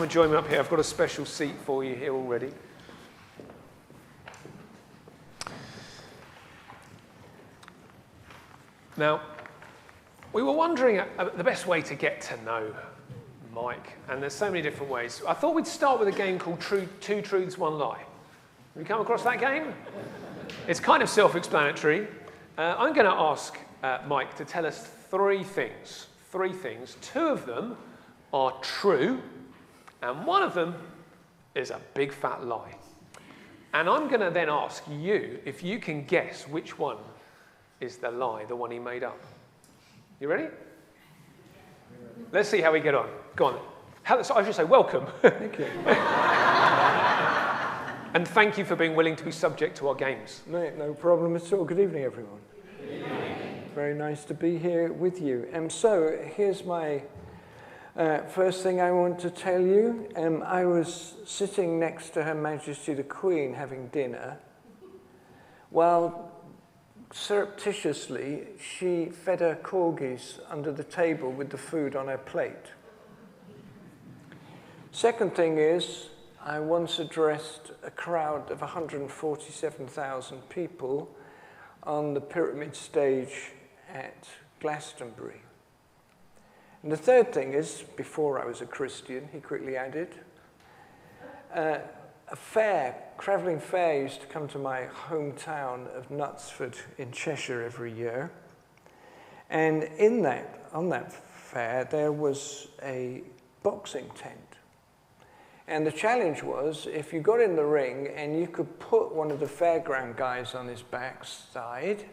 come and join me up here. I've got a special seat for you here already. Now, we were wondering the best way to get to know Mike, and there's so many different ways. I thought we'd start with a game called Two Truths, One Lie. Have you come across that game? It's kind of self-explanatory. I'm going to ask Mike to tell us three things. Two of them are true, and one of them is a big fat lie. And I'm going to then ask you if you can guess which one is the lie, the one he made up. You ready? Let's see how we get on. Go on. I should say welcome. Thank you. And thank you for being willing to be subject to our games. No problem at all. Good evening, everyone. Good evening. Very nice to be here with you. So here's my first thing I want to tell you. I was sitting next to Her Majesty the Queen having dinner, while surreptitiously she fed her corgis under the table with the food on her plate. Second thing is, I once addressed a crowd of 147,000 people on the pyramid stage at Glastonbury. And the third thing is, before I was a Christian, he quickly added, a travelling fair used to come to my hometown of Knutsford in Cheshire every year. And on that fair, there was a boxing tent. And the challenge was, if you got in the ring and you could put one of the fairground guys on his backside,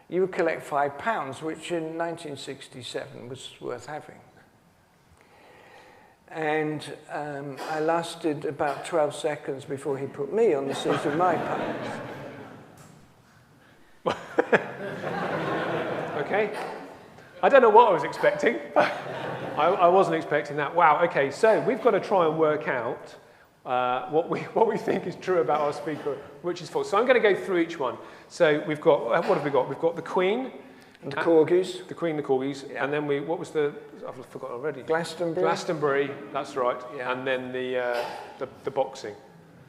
you would collect £5, which in 1967 was worth having. And I lasted about 12 seconds before he put me on the seat of my pants. Okay. I don't know what I was expecting. I wasn't expecting that. Wow, okay, so we've got to try and work out what we think is true about our speaker, which is false. So I'm going to go through each one. So we've got, what have we got? We've got the Queen. And the corgis. The Queen, the corgis. Yeah. And then what was the, I've forgotten already. Glastonbury, that's right. Yeah. And then the boxing.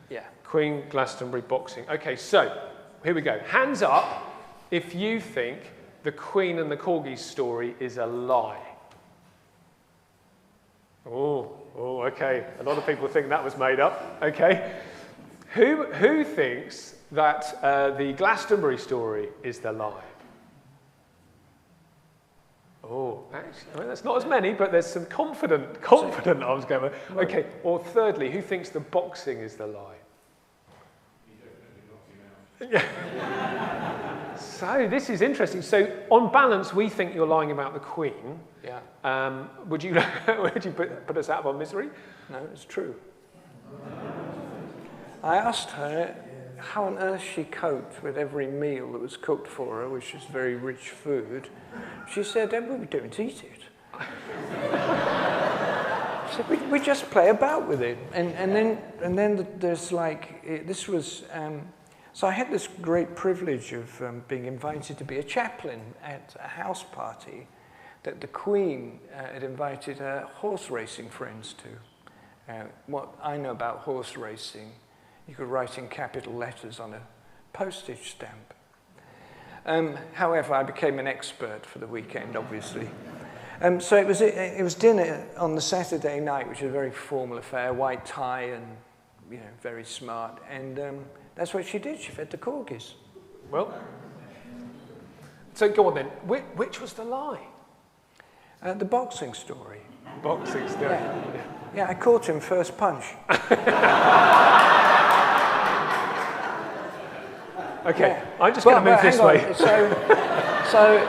Yeah. Queen, Glastonbury, boxing. Okay, so here we go. Hands up if you think the Queen and the corgis story is a lie. Oh, okay. A lot of people think that was made up. Okay. Who thinks that the Glastonbury story is the lie? Oh, actually, I mean, that's not as many, but there's some confident arms going. Okay. Or thirdly, who thinks the boxing is the lie? Yeah. So this is interesting. So on balance, we think you're lying about the Queen. Yeah. Would you put us out of our misery? No, it's true. I asked her how on earth she coped with every meal that was cooked for her, which is very rich food. She said, we don't eat it. She said, we just play about with it. And then there's like, this was, so I had this great privilege of being invited to be a chaplain at a house party that the Queen had invited her horse racing friends to. What I know about horse racing, you could write in capital letters on a postage stamp. However, I became an expert for the weekend, obviously. So it was dinner on the Saturday night, which was a very formal affair, white tie and very smart. And that's what she did. She fed the corgis. Well, so go on then. Which was the lie? The boxing story. Boxing story. Yeah, I caught him first punch. Okay, yeah. I'm just going to move this way. So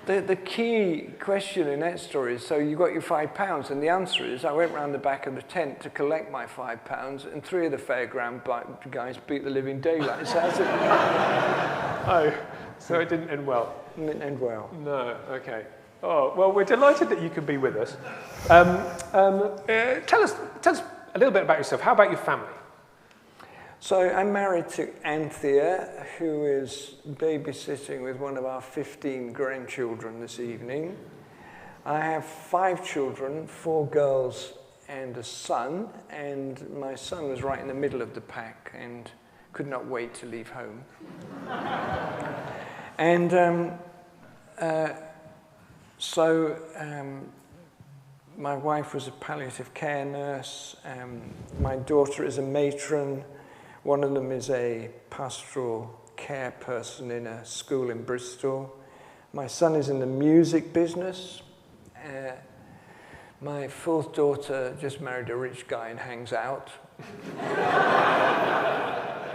the key question in that story is, so you got your £5, and the answer is, I went round the back of the tent to collect my £5, and 3 of the fairground guys beat the living daylights out of me. Oh, so it didn't end well. It didn't end well. No, okay. Oh, well, we're delighted that you can be with us. Tell us a little bit about yourself. How about your family? So I'm married to Anthea, who is babysitting with one of our 15 grandchildren this evening. I have 5 children, 4 girls and a son, and my son was right in the middle of the pack and could not wait to leave home. And so my wife was a palliative care nurse. My daughter is a matron. One of them is a pastoral care person in a school in Bristol. My son is in the music business. My fourth daughter just married a rich guy and hangs out.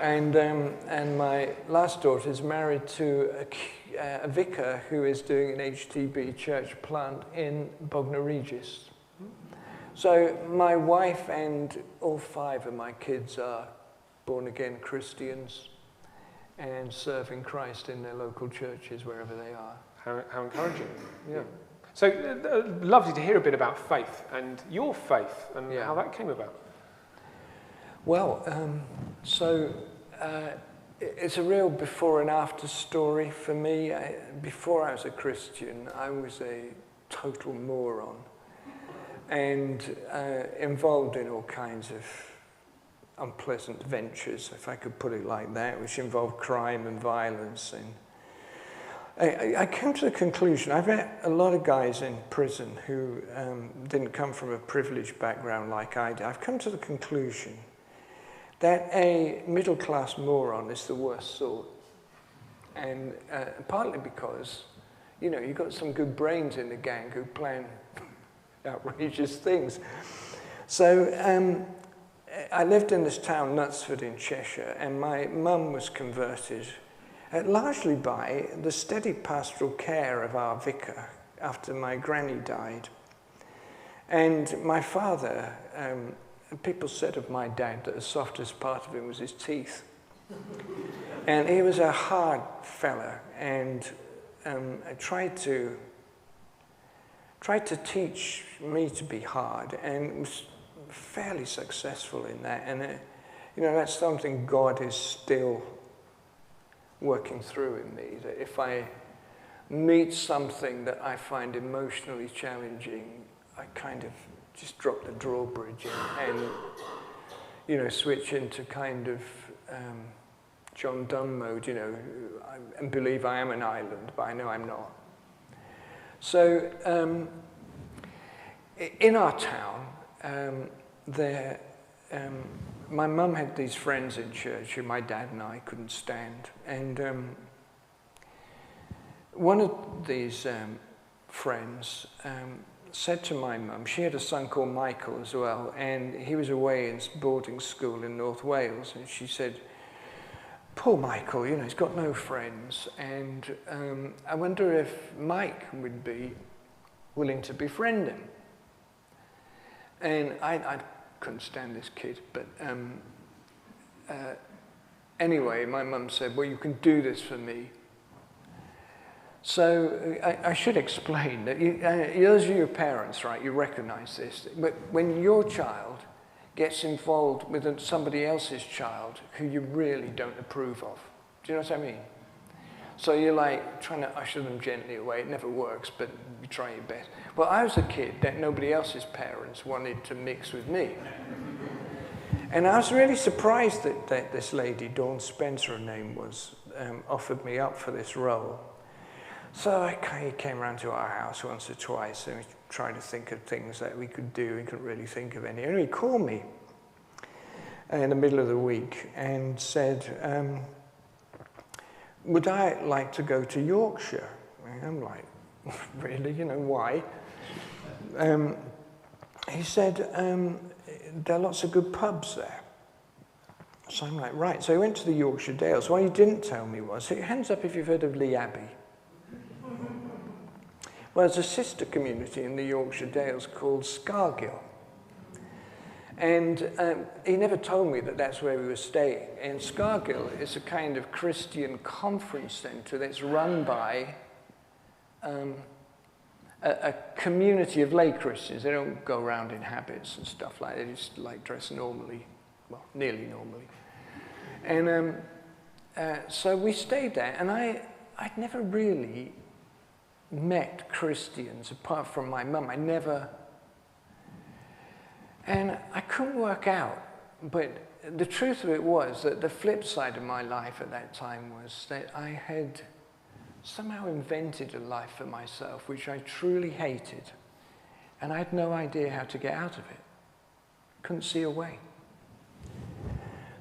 And my last daughter is married to a vicar who is doing an HTB church plant in Bognor Regis. So my wife and all 5 of my kids are born-again Christians and serving Christ in their local churches wherever they are. How encouraging, yeah. So lovely to hear a bit about faith and your faith and how that came about. Well, it's a real before and after story for me. Before I was a Christian, I was a total moron and involved in all kinds of unpleasant ventures, if I could put it like that, which involved crime and violence. And I came to the conclusion, I've met a lot of guys in prison who didn't come from a privileged background like I did. I've come to the conclusion that a middle-class moron is the worst sort. And partly because, you know, you've got some good brains in the gang who plan outrageous things. So I lived in this town, Knutsford in Cheshire, and my mum was converted largely by the steady pastoral care of our vicar after my granny died. And my father, people said of my dad that the softest part of him was his teeth. And he was a hard fella, and I tried to teach me to be hard, and was fairly successful in that. And you know, that's something God is still working through in me, that if I meet something that I find emotionally challenging, I kind of just drop the drawbridge and you know, switch into kind of John Donne mode, you know, and believe I am an island, but I know I'm not. So in our town, my mum had these friends in church who my dad and I couldn't stand. And one of these friends said to my mum, she had a son called Michael as well, and he was away in boarding school in North Wales, and she said, poor Michael, you know, he's got no friends, and I wonder if Mike would be willing to befriend him. And I couldn't stand this kid, but anyway, my mum said, well, you can do this for me. So I should explain that those are your parents, right? You recognize this. But when your child gets involved with somebody else's child who you really don't approve of, do you know what I mean? So you're like trying to usher them gently away. It never works, but you try your best. Well, I was a kid that nobody else's parents wanted to mix with me. And I was really surprised that this lady, Dawn Spencer, her name was, offered me up for this role. So he came around to our house once or twice, and we tried to think of things that we could do. We couldn't really think of any. And he called me in the middle of the week and said, would I like to go to Yorkshire? And I'm like, really? You know, why? He said, there are lots of good pubs there. So I'm like, right. So he went to the Yorkshire Dales. What he didn't tell me was, hands up if you've heard of Lee Abbey. Well, there's a sister community in the Yorkshire Dales called Scargill. And he never told me that that's where we were staying. And Scargill is a kind of Christian conference centre that's run by a community of lay Christians. They don't go around in habits and stuff like that. They just like dress normally, well, nearly normally. And so we stayed there, and I'd never really met Christians apart from my mum. I And I couldn't work out, but the truth of it was that the flip side of my life at that time was that I had somehow invented a life for myself which I truly hated, and I had no idea how to get out of it. Couldn't see a way.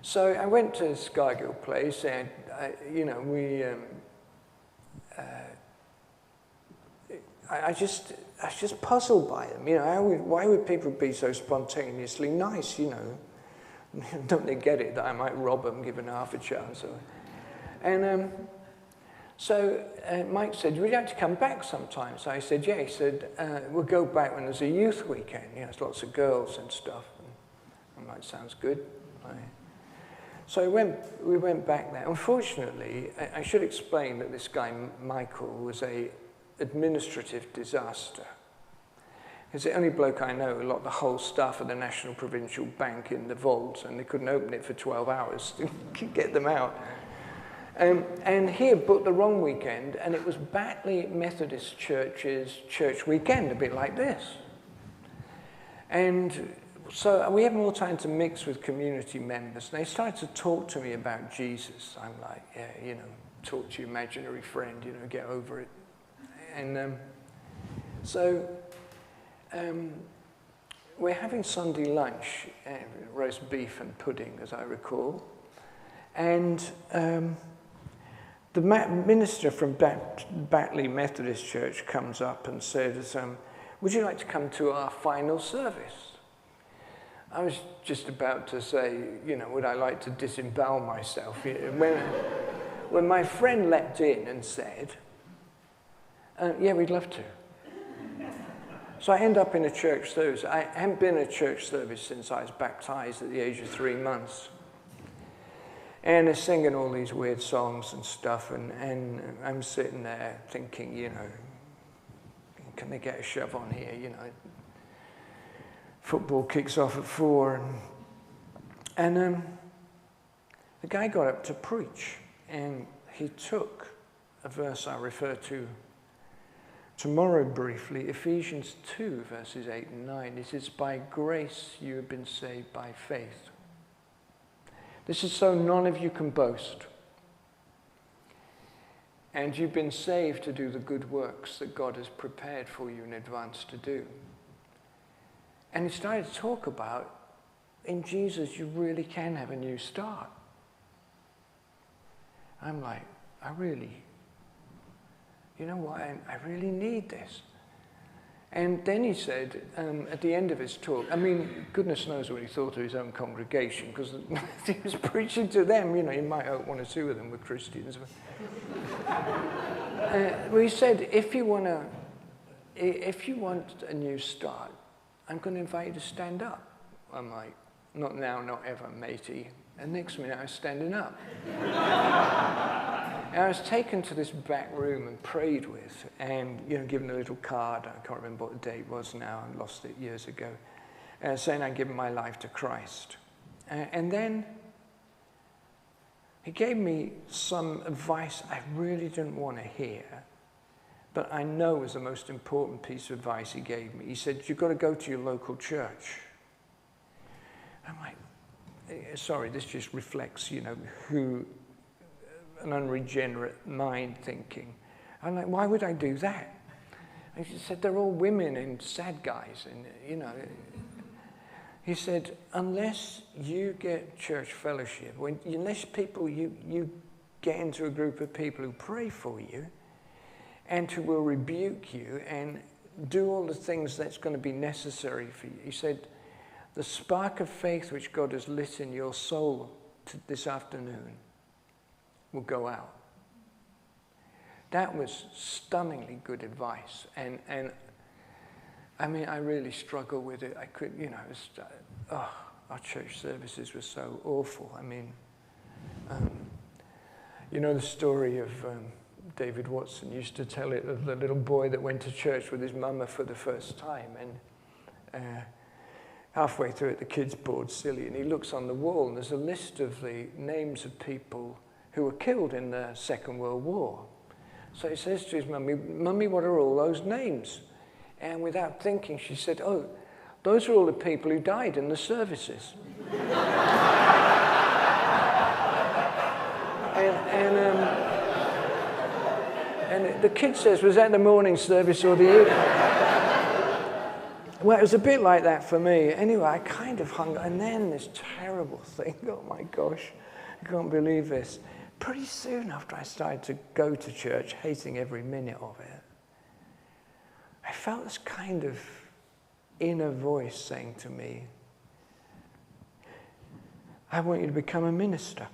So I went to Scargill Place, and I was just puzzled by them. You know, why would people be so spontaneously nice? You know, don't they get it that I might rob them given half a chance? And so Mike said, "Would you like to come back sometime?" So I said, "Yeah." He said, "We'll go back when there's a youth weekend. You know, there's lots of girls and stuff." And I'm like, "Sounds good." So we went back there. Unfortunately, I should explain that this guy, Michael, was a administrative disaster. He's the only bloke I know who locked the whole staff of the National Provincial Bank in the vault, and they couldn't open it for 12 hours to get them out. And he had booked the wrong weekend, and it was Batley Methodist Church's church weekend, a bit like this. And so we had more time to mix with community members, and they started to talk to me about Jesus. I'm like, yeah, you know, talk to your imaginary friend, you know, get over it. And we're having Sunday lunch, roast beef and pudding, as I recall. And the minister from Batley Methodist Church comes up and says, "Would you like to come to our final service?" I was just about to say, you know, would I like to disembowel myself? When my friend leapt in and said, "Yeah, we'd love to." So I end up in a church service. I haven't been in a church service since I was baptized at the age of 3 months. And they're singing all these weird songs and stuff, and I'm sitting there thinking, you know, can they get a shove on here, you know? Football kicks off at 4, and the guy got up to preach, and he took a verse I refer to tomorrow briefly, Ephesians 2, verses 8 and 9. It says, "By grace you have been saved by faith. This is so none of you can boast. And you've been saved to do the good works that God has prepared for you in advance to do." And he started to talk about, in Jesus, you really can have a new start. I'm like, you know what, I really need this. And then he said, at the end of his talk, I mean, goodness knows what he thought of his own congregation, because he was preaching to them, you know, you might hope 1 or 2 of them were Christians. Well, he said, if you want a new start, I'm going to invite you to stand up. I'm like, not now, not ever, matey. And next minute, I was standing up. And I was taken to this back room and prayed with, and, you know, given a little card. I can't remember what the date was now. I lost it years ago. Saying I'd given my life to Christ. And then he gave me some advice I really didn't want to hear, but I know was the most important piece of advice he gave me. He said, "You've got to go to your local church." I'm like, sorry, this just reflects, you know, who an unregenerate mind thinking. I'm like, why would I do that? And he said, they're all women and sad guys, and, you know. He said, unless you get church fellowship, unless you get into a group of people who pray for you and who will rebuke you and do all the things that's going to be necessary for you. He said, the spark of faith which God has lit in your soul this afternoon will go out. That was stunningly good advice. And I mean, I really struggle with it. I could, you know, our church services were so awful. I mean, you know the story of David Watson used to tell it of the little boy that went to church with his mama for the first time, and halfway through it, the kid's bored silly, and he looks on the wall, and there's a list of the names of people who were killed in the Second World War. So he says to his mummy, "Mummy, what are all those names?" And without thinking, she said, "Oh, those are all the people who died in the services. And the kid says, was that the morning service or the evening? Well, it was a bit like that for me. Anyway, I kind of hung, and then this terrible thing, oh my gosh, I can't believe this. Pretty soon after I started to go to church, hating every minute of it, I felt this kind of inner voice saying to me, I want you to become a minister.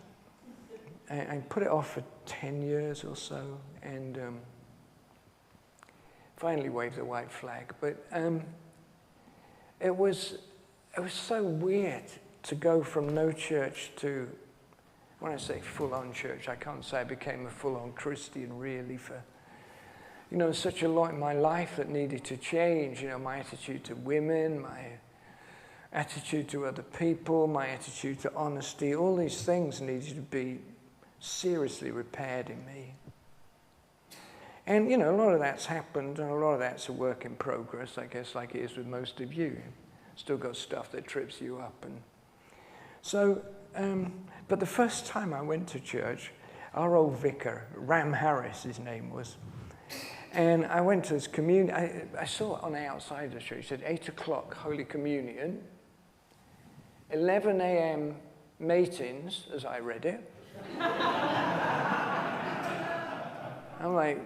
I put it off for 10 years or so, and finally waved the white flag. But it was so weird to go from no church to, when I say full-on church, I can't say I became a full-on Christian really for, such a lot in my life that needed to change. My attitude to women, my attitude to other people, my attitude to honesty, all these things needed to be seriously repaired in me. And, a lot of that's happened, and a lot of that's a work in progress, I guess, like it is with most of you. Still got stuff that trips you up. And so, but the first time I went to church, our old vicar, Ram Harris, his name was, and I went to this communion. I saw it on the outside of the church. It said 8 o'clock Holy Communion, 11 a.m. matins, as I read it. I'm like,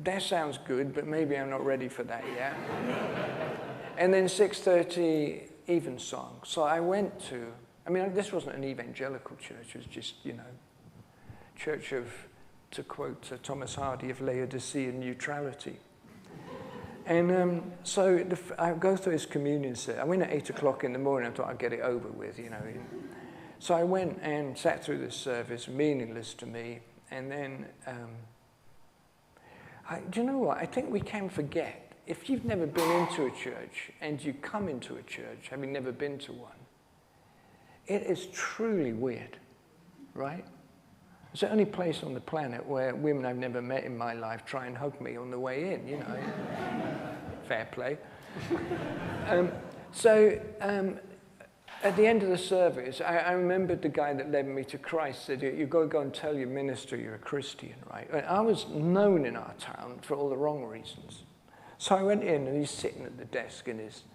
that sounds good, but maybe I'm not ready for that yet. And then 6:30 evensong. So I went to, this wasn't an evangelical church. It was just, church of, to quote Thomas Hardy, of Laodicean neutrality. And so I go through this communion set. I went at 8 o'clock in the morning. I thought I'd get it over with, So I went and sat through this service, meaningless to me. And then, do you know what? I think we can forget. If you've never been into a church and you come into a church, having never been to one, it is truly weird, right? It's the only place on the planet where women I've never met in my life try and hug me on the way in, Fair play. At the end of the service, I remembered the guy that led me to Christ said, you've got to go and tell your minister you're a Christian, right? And I was known in our town for all the wrong reasons. So I went in, and he's sitting at the desk in his,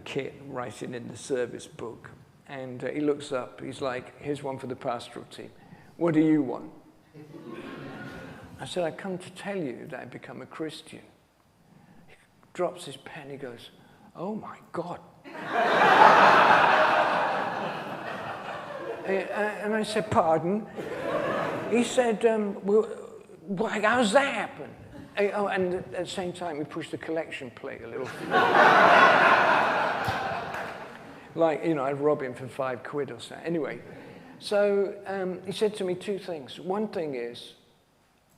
kit, writing in the service book. And he looks up, he's like, here's one for the pastoral team. What do you want? I said, I come to tell you that I've become a Christian. He drops his pen, he goes, oh my God. And I said, pardon? He said, well, how's that happen? Oh, and at the same time, he pushed the collection plate a little. Like, I'd rob him for £5 or something. Anyway, so he said to me two things. One thing is,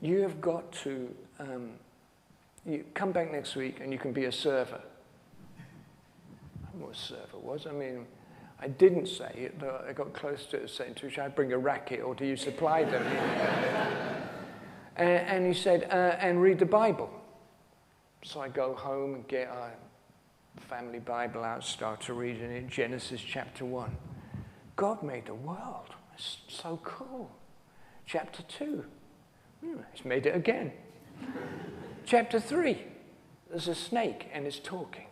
you have got to, you come back next week and you can be a server. I don't know what a server was. I didn't say it, but I got close to it saying to which I'd bring a racket, or do you supply them? And he said, and read the Bible. So I go home and get our family Bible out, start to read in it, Genesis chapter 1. God made the world. It's so cool. Chapter 2. He's made it again. Chapter 3. There's a snake and it's talking.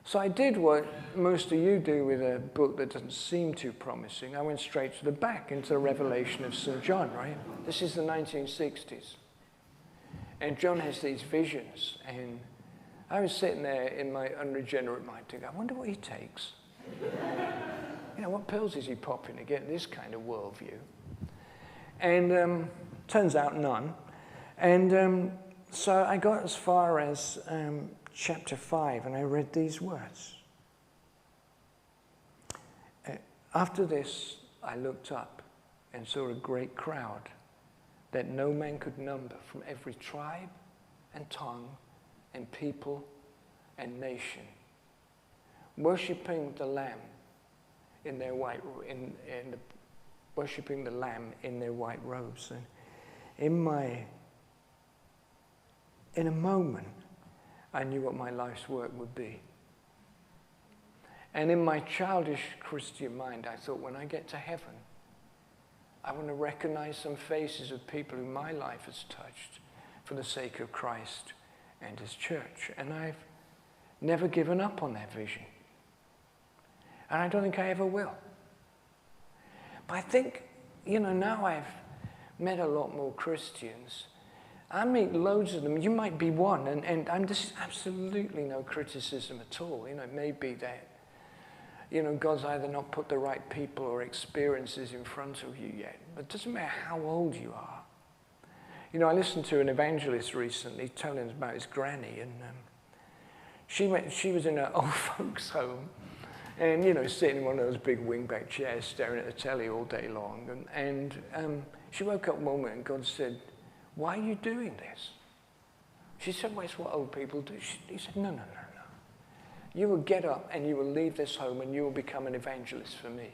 So I did what most of you do with a book that doesn't seem too promising. I went straight to the back into the Revelation of St. John, right? This is the 1960s. And John has these visions. And I was sitting there in my unregenerate mind thinking, I wonder what he takes. What pills is he popping to get this kind of worldview? And turns out none. And so I got as far as chapter 5, and I read these words. After this, I looked up and saw a great crowd that no man could number, from every tribe and tongue and people and nation, worshipping the Lamb in their worshipping the Lamb in their white robes. And in a moment, I knew what my life's work would be. And in my childish Christian mind, I thought, when I get to heaven, I want to recognize some faces of people who my life has touched for the sake of Christ and his church. And I've never given up on that vision. And I don't think I ever will. But I think, now I've met a lot more Christians. I meet loads of them. You might be one, and this is absolutely no criticism at all. It may be that, God's either not put the right people or experiences in front of you yet. But it doesn't matter how old you are. I listened to an evangelist recently telling us about his granny, and she was in an old folks' home, and sitting in one of those big wingback chairs, staring at the telly all day long. And she woke up one moment, and God said, "Why are you doing this?" She said, "Well, it's what old people do." He said, No. You will get up and you will leave this home and you will become an evangelist for me.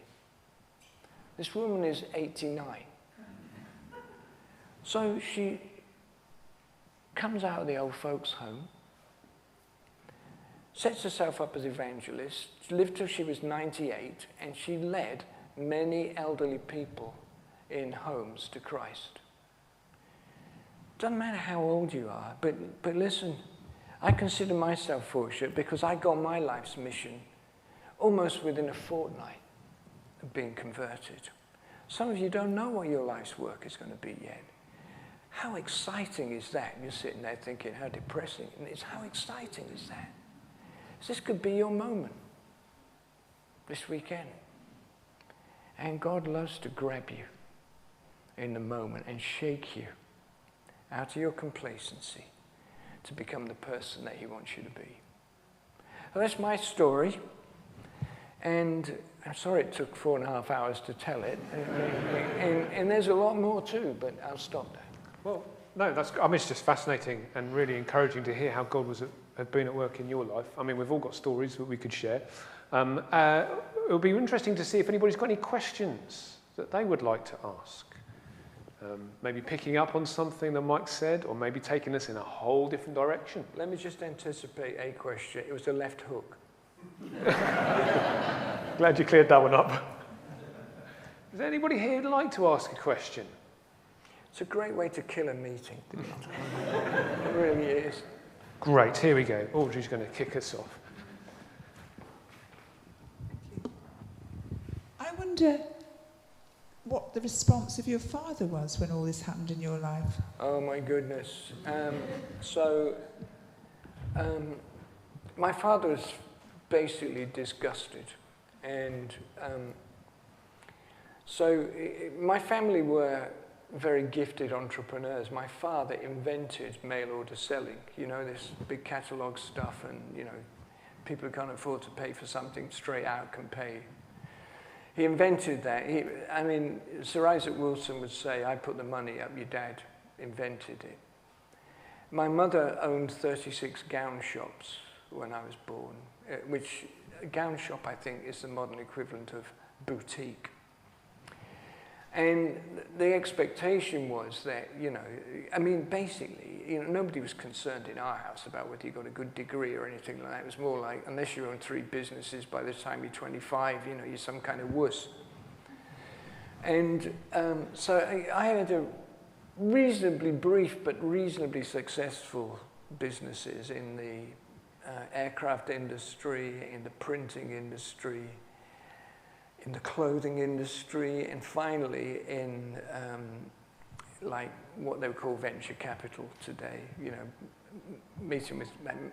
This woman is 89. So she comes out of the old folks' home, sets herself up as evangelist, lived till she was 98, and she led many elderly people in homes to Christ. Doesn't matter how old you are, but listen, I consider myself fortunate because I got my life's mission almost within a fortnight of being converted. Some of you don't know what your life's work is going to be yet. How exciting is that? You're sitting there thinking, how depressing. And it's how exciting is that? This could be your moment this weekend. And God loves to grab you in the moment and shake you out of your complacency to become the person that he wants you to be. Well, that's my story. And I'm sorry it took 4.5 hours to tell it. And there's a lot more too, but I'll stop there. Well, no, it's just fascinating and really encouraging to hear how God had been at work in your life. I mean, we've all got stories that we could share. It'll be interesting to see if anybody's got any questions that they would like to ask. Maybe picking up on something that Mike said, or maybe taking us in a whole different direction. Let me just anticipate a question. It was a left hook. Glad you cleared that one up. Is there anybody here who'd like to ask a question? It's a great way to kill a meeting. It really is. Great, here we go. Audrey's going to kick us off. I wonder what the response of your father was when all this happened in your life. Oh my goodness. My father was basically disgusted. And my family were very gifted entrepreneurs. My father invented mail order selling, this big catalogue stuff, and, people who can't afford to pay for something straight out can pay. He invented that. Sir Isaac Wilson would say, I put the money up, your dad invented it. My mother owned 36 gown shops when I was born, which a gown shop, I think, is the modern equivalent of boutique. And the expectation was that, basically, nobody was concerned in our house about whether you got a good degree or anything like that. It was more like, unless you own 3 businesses, by the time you're 25, you're some kind of wuss. And so I had a reasonably brief but reasonably successful businesses in the aircraft industry, in the printing industry, in the clothing industry, and finally in like what they would call venture capital today. Meeting with,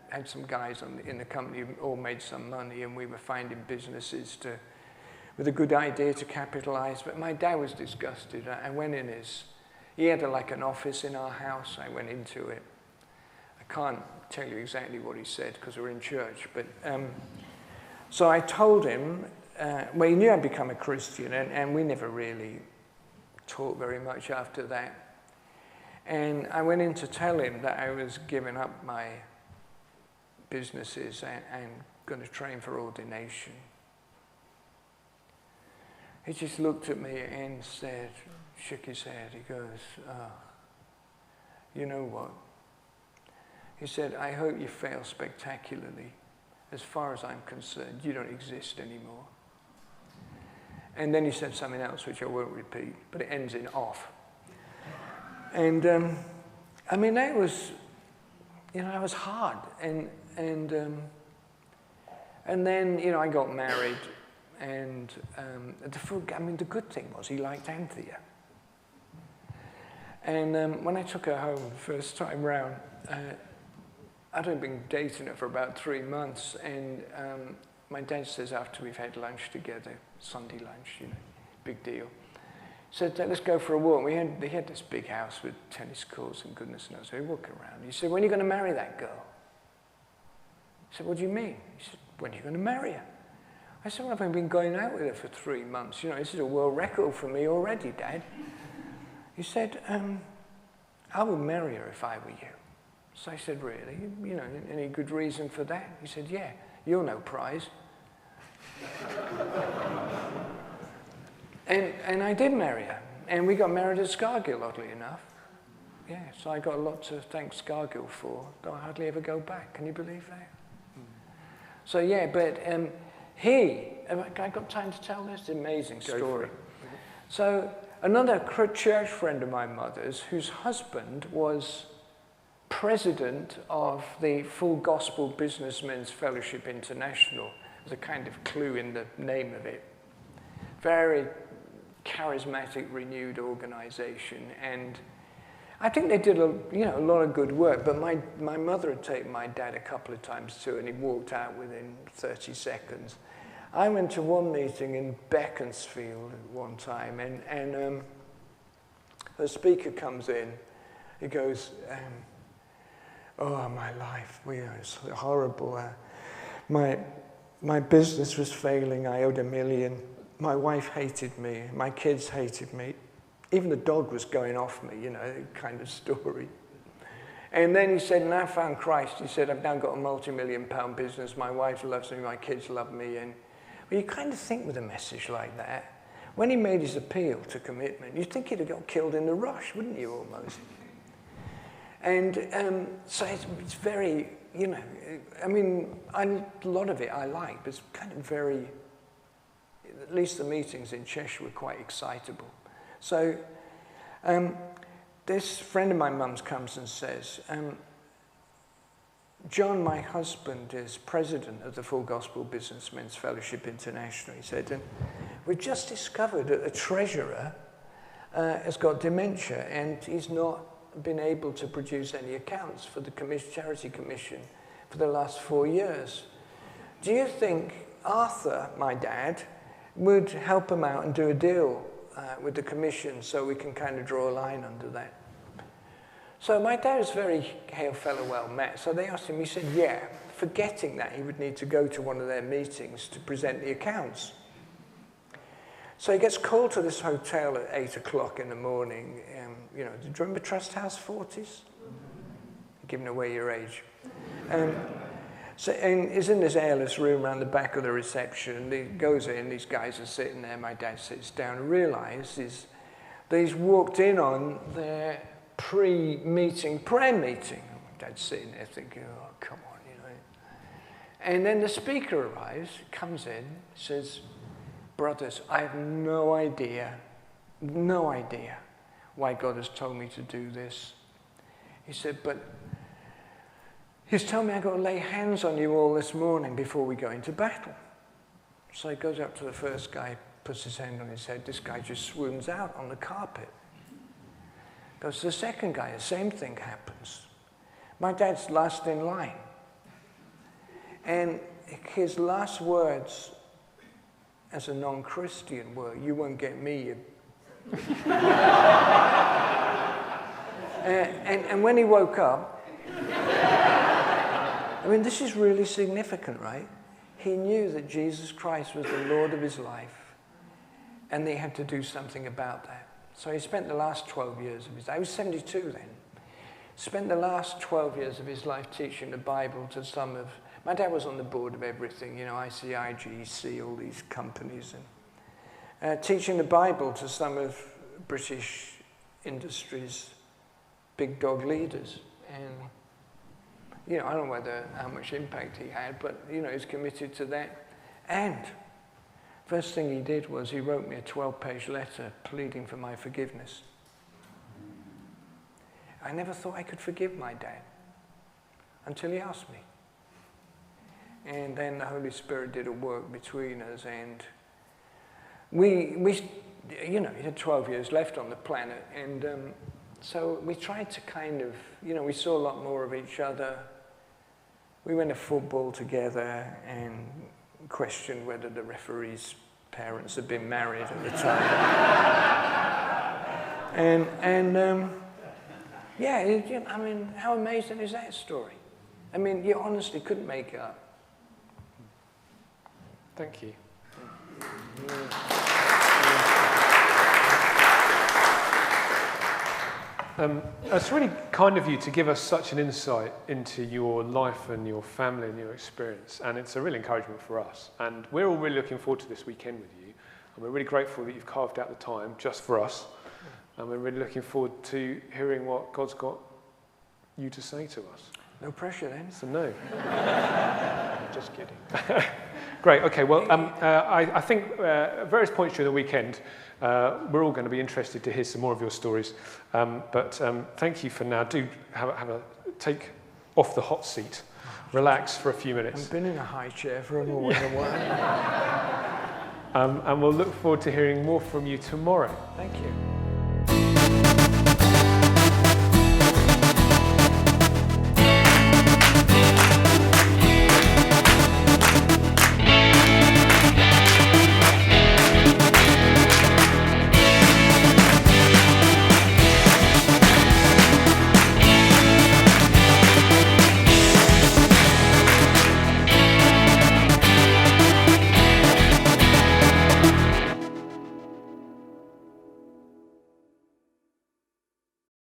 had some guys in the company who all made some money, and we were finding businesses with a good idea to capitalize. But my dad was disgusted. I went in he had like an office in our house. I went into it. I can't tell you exactly what he said because we're in church, but so I told him, well, he knew I'd become a Christian, and we never really talked very much after that. And I went in to tell him that I was giving up my businesses and going to train for ordination. He just looked at me and said, shook his head, he goes, you know what? He said, I hope you fail spectacularly. As far as I'm concerned, you don't exist anymore. And then he said something else, which I won't repeat, but it ends in off. And I mean, that was, that was hard. And then, I got married, and the good thing was he liked Anthea. And when I took her home the first time round, I'd only been dating her for about 3 months, and my dad says after we've had lunch together, Sunday lunch, big deal, said, let's go for a walk. They had this big house with tennis courts and goodness knows. So we walk around. He said, when are you going to marry that girl? I said, what do you mean? He said, when are you going to marry her? I said, well, I've been going out with her for 3 months. This is a world record for me already, Dad. He said, I would marry her if I were you. So I said, really? Any good reason for that? He said, yeah, you're no prize. And I did marry her. And we got married at Scargill, oddly enough. Yeah, so I got a lot to thank Scargill for, though I hardly ever go back. Can you believe that? So yeah, but have I got time to tell this? Amazing story. So another church friend of my mother's, whose husband was president of the Full Gospel Businessmen's Fellowship International. There's a kind of clue in the name of it. Very charismatic, renewed organization. And I think they did a lot of good work, but my mother had taken my dad a couple of times too, and he walked out within 30 seconds. I went to one meeting in Beaconsfield at one time, and the speaker comes in. He goes, oh, my life, it's horrible. My business was failing. I owed $1 million. My wife hated me. My kids hated me. Even the dog was going off me, kind of story. And then he said, and I found Christ. He said, I've now got a multi-million-pound business. My wife loves me. My kids love me. And well, you kind of think with a message like that, when he made his appeal to commitment, you'd think he'd have got killed in the rush, wouldn't you, almost? And so it's very, a lot of it I like, but it's kind of very, at least the meetings in Cheshire were quite excitable. So this friend of my mum's comes and says, John, my husband, is president of the Full Gospel Businessmen's Fellowship International. He said, and we've just discovered that the treasurer has got dementia, and he's not been able to produce any accounts for the Charity Commission for the last 4 years. Do you think Arthur, my dad, would help him out and do a deal with the commission so we can kind of draw a line under that? So my dad was very hail fellow well met. So they asked him, he said, yeah, forgetting that he would need to go to one of their meetings to present the accounts. So he gets called to this hotel at 8 o'clock in the morning. Do you remember Trust House 40s? Giving away your age. And he's in this airless room around the back of the reception. And he goes in, these guys are sitting there. My dad sits down and realizes that he's walked in on their pre-meeting prayer meeting. My dad's sitting there thinking, oh, come on, And then the speaker arrives, comes in, says, brothers, I have no idea why God has told me to do this. He said, but he's told me I've got to lay hands on you all this morning before we go into battle. So he goes up to the first guy, puts his hand on his head. This guy just swoons out on the carpet. Goes to the second guy, the same thing happens. My dad's last in line. And his last words as a non-Christian were, you won't get me, you. And when he woke up, this is really significant, right? He knew that Jesus Christ was the Lord of his life, and they had to do something about that. So he spent the last 12 years of his life, he was 72 then, spent the last 12 years of his life teaching the Bible to some of, my dad was on the board of everything, ICI, GEC, all these companies, and teaching the Bible to some of British industry's big dog leaders. And you know, I don't know how much impact he had, but, you know, he's committed to that. And first thing he did was he wrote me a 12-page letter pleading for my forgiveness. I never thought I could forgive my dad until he asked me. And then the Holy Spirit did a work between us, and we you know, he had 12 years left on the planet, and so we tried to kind of, you know, we saw a lot more of each other. We went to football together and questioned whether the referee's parents had been married at the time. Yeah, you know, I mean, how amazing is that story? I mean, you honestly couldn't make it up. Thank you. It's really kind of you to give us such an insight into your life and your family and your experience, and it's a real encouragement for us. And we're all really looking forward to this weekend with you, and we're really grateful that you've carved out the time just for us, and we're really looking forward to hearing what God's got you to say to us. No pressure then. So no. Just kidding. Great, okay, well, I think at various points during the weekend, we're all going to be interested to hear some more of your stories. But thank you for now. Do have a take off the hot seat, relax for a few minutes. I've been in a high chair for a while. And we'll look forward to hearing more from you tomorrow. Thank you.